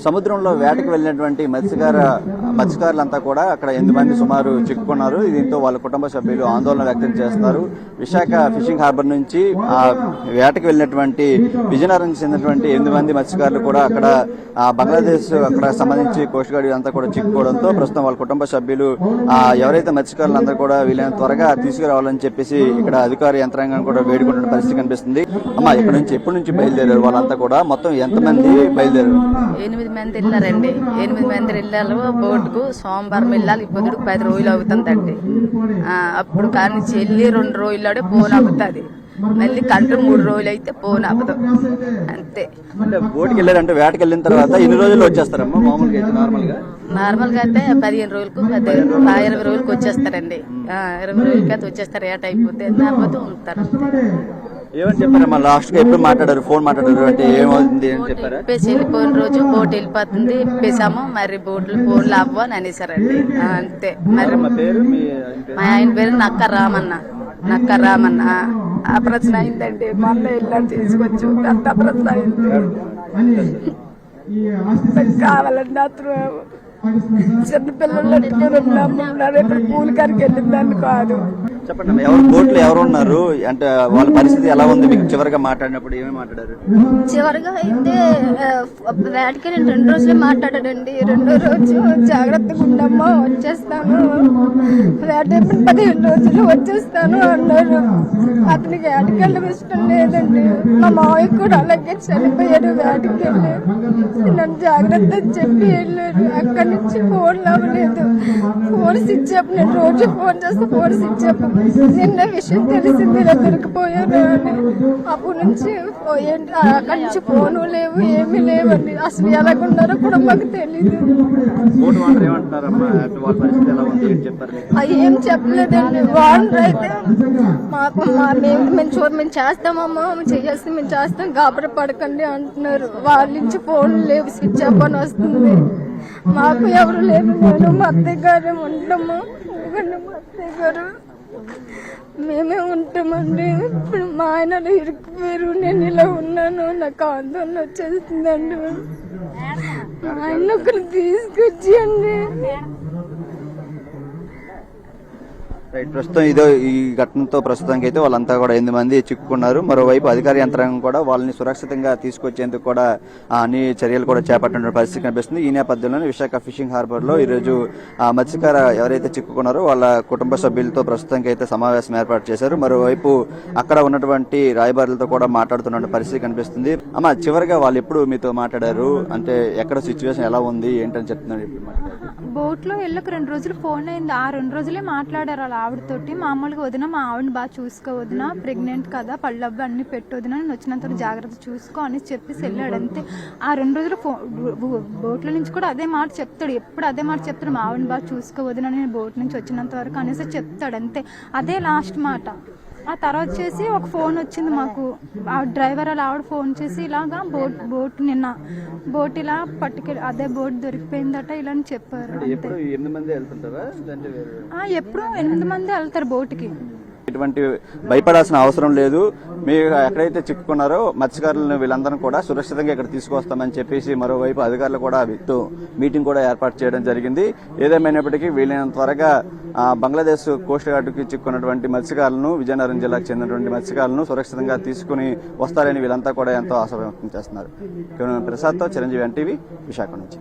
సముద్రంలో వేటకు వెళ్లినటువంటి మత్స్యకారులంతా కూడా అక్కడ 8 మంది సుమారు చిక్కుకున్నారు. దీంతో వాళ్ళ కుటుంబ సభ్యులు ఆందోళన వ్యక్తం చేస్తున్నారు. విశాఖ ఫిషింగ్ హార్బర్ నుంచి ఆ వేటకు వెళ్లినటువంటి విజయనగరం చెందినటువంటి 8 మంది మత్స్యకారులు కూడా అక్కడ బంగ్లాదేశ్ అక్కడ సంబంధించి కోస్ట్ గార్డ్ అంతా కూడా చిక్కుకోవడంతో ప్రస్తుతం వాళ్ళ కుటుంబ సభ్యులు ఎవరైతే మత్స్యకారులందరూ కూడా వీళ్ళని త్వరగా తీసుకురావాలని చెప్పేసి ఇక్కడ అధికార యంత్రాంగం కూడా వేడుకుంటున్న పరిస్థితి కనిపిస్తుంది. అమ్మా, ఇక్కడ నుంచి ఎప్పటి నుంచి బయలుదేరారు వాళ్ళంతా కూడా? మొత్తం ఎంతమంది బయలుదేరారు? 8 మంది వెళ్ళారండి. 8 మంది వెళ్ళారు బోటుకు. సోమవారం వెళ్ళాలి. ఇప్పుడు 10 రోజులు అవుతుందండి. అప్పుడు కానీ చెల్లి 2 రోజుల్లోనే ఫోన్ అవుతుంది. మళ్ళీ కంట్రీ 3 రోజులు అయితే ఫోన్ అవ్వదు. అంతే. అంటే బోటుకి వెళ్ళారంటే వేటకి వెళ్ళిన తర్వాత ఎన్ని రోజుల్లో వచ్చేస్తారమ్మా మామూలుగా అయితే? నార్మల్గా అయితే 15 రోజులకు 20 రోజులకు వచ్చేస్తారండి. 20 రోజులకి అయితే వచ్చేస్తారు. ఏట అయిపోతే లేకపోతే ఉంటారు. ఏమని చెప్పారమ్మా లాస్ట్ గా? ఎప్పుడు మాట్లాడారు? ఫోన్ మాట్లాడారు అంటే ఏమవుతుంది అని చెప్పారు? ఇప్పేసి వెళ్ళిపోయిన రోజు బోట్ వెళ్ళిపోతుంది, ఇప్పేసాము. మరి బోట్లు ఫోన్లు అవ్వ అని అనేసారండి. అంతే. మరి మా ఆయన పేరు నక్క రామన్న. ఆపరేషన్ అయిందండి. మొన్న వెళ్ళాను తీసుకొచ్చు. అంత ఆపరేషన్ అయింది. కావాలండి అతను చిన్నపిల్లలు కూలికారికి వెళ్ళిందని కాదు. చెప్పండి, బోట్లు ఎవరు ఉన్నారు అంటే వాళ్ళ పరిస్థితి ఎలా ఉంది? మీకు చివరిగా మాట్లాడినప్పుడు ఏమేమి మాట్లాడారు? చివరిగా అయితే వేటకి నేను 2 రోజులే మాట్లాడానండి. 2వ రోజు జాగ్రత్తగా ఉండమ్మా, వచ్చేస్తాను, వేట 15 రోజులు వచ్చేస్తాను అన్నారు. అతనికి వేటకి వెళ్ళడం ఇష్టం లేదండి. మా మావయ్య కూడా అలాగే చనిపోయారు వేటకి వెళ్ళి. నన్ను జాగ్రత్త చెప్పి వెళ్ళారు. అక్కడి నుంచి ఫోన్ అవ్వలేదు. Phone switch up. నేను రోజు ఫోన్ చేస్తే ఫోన్ స్విచ్ అప్. నిన్న విషయం తెలిసింది ఇలా దొరికిపోయారు అని. అప్పటి నుంచి అక్కడి నుంచి ఫోను లేవు, ఏమీ లేవండి. అసలు ఎలాగున్నారో కూడా మాకు తెలీదు. ఏం చెప్పలేదండి. వాటర్ అయితే మాకు మేము చేస్తామమ్మా, చేయాల్సింది మేము చేస్తాం, గాబర పడకండి అంటున్నారు. వాళ్ళ నుంచి ఫోన్ లేవు, స్విచ్ ఆఫ్ అని వస్తుంది. మాకు ఎవరు లేరు. నేను మా అత్తయ్య గారు ఉంటాము. ఎందుకంటే మా అత్తయ్య గారు మేమే ఉంటామండి. ఇప్పుడు మా ఆయన ఇరుక్కుపోయారు. నేను ఇలా ఉన్నాను. నాకు ఆందోళన వచ్చేస్తుందండి. ఆయన ఒకరు తీసుకొచ్చేయండి. ప్రస్తుతం ఈ ఘటనతో ప్రస్తుతానికి అయితే వాళ్ళంతా కూడా 8 మంది చిక్కుకున్నారు. మరోవైపు అధికార యంత్రాంగం కూడా వాళ్ళని సురక్షితంగా తీసుకొచ్చేందుకు కూడా అన్ని చర్యలు కూడా చేపట్టిన పరిస్థితి కనిపిస్తుంది. ఈ నేపథ్యంలోనే విశాఖ ఫిషింగ్ హార్బర్ లో ఈరోజు మత్స్యకార ఎవరైతే చిక్కుకున్నారో వాళ్ళ కుటుంబ సభ్యులతో ప్రస్తుతానికి అయితే సమావేశం ఏర్పాటు చేశారు. మరోవైపు అక్కడ ఉన్నటువంటి రాయబారులతో కూడా మాట్లాడుతున్న పరిస్థితి కనిపిస్తుంది. అమ్మ, చివరిగా వాళ్ళు ఎప్పుడు మీతో మాట్లాడారు అంటే ఎక్కడ సిచ్యువేషన్ ఎలా ఉంది ఏంటని చెప్తున్నారు? బోట్ లో వెళ్ళక 2 రోజులు ఫోన్ అయింది. ఆ 2 రోజులే మాట్లాడారు వాళ్ళ ఆవిడతోటి. మామూలుగా వదిన, మా ఆవిడని బాగా చూసుకోవద్దునా, ప్రెగ్నెంట్ కదా, పళ్ళవ్వ అన్ని పెట్టొద్దునా, నేను వచ్చినంత జాగ్రత్త చూసుకో అని చెప్పేసి వెళ్ళాడు. అంతే. ఆ 2 రోజులు బోట్ల నుంచి కూడా అదే మాట చెప్తాడు. ఎప్పుడు అదే మాట చెప్తాడు. మా ఆవిడని బాగా చూసుకోవద్దునా, నేను బోట్ నుంచి వచ్చినంత వరకు అనేసి చెప్తాడు. అంతే. అదే లాస్ట్ మాట. ఆ తర్వాత చేసి ఒక ఫోన్ వచ్చింది మాకు. ఆ డ్రైవర్ వాళ్ళ ఆవిడ ఫోన్ చేసి ఇలాగా బోట్ నిన్న బోట్ ఇలా పట్టుకెళ్ళి అదే బోట్ దొరికిపోయిందట ఇలా అని చెప్పారు. ఎప్పుడు 8 మంది వెళ్తారు బోట్కి. ఎటువంటి భయపడాల్సిన అవసరం లేదు. మీరు ఎక్కడైతే చిక్కుకున్నారో మత్స్యకారులను వీళ్ళందరూ కూడా సురక్షితంగా ఇక్కడ తీసుకొస్తామని చెప్పేసి మరోవైపు అధికారులు కూడా వీటితో మీటింగ్ కూడా ఏర్పాటు చేయడం జరిగింది. ఏదేమైనప్పటికీ వీలైనంత త్వరగా బంగ్లాదేశ్ కోస్ట్ గార్డుకి చిక్కున్నటువంటి మత్స్యకారులను, విజయనగరం జిల్లాకు చెందినటువంటి మత్స్యకారులను సురక్షితంగా తీసుకుని వస్తారని వీళ్ళంతా కూడా ఎంతో ఆశ వ్యక్తం చేస్తున్నారు. ప్రసాద్తో చిరంజీవి, ఎన్టీవీ, విశాఖ నుంచి.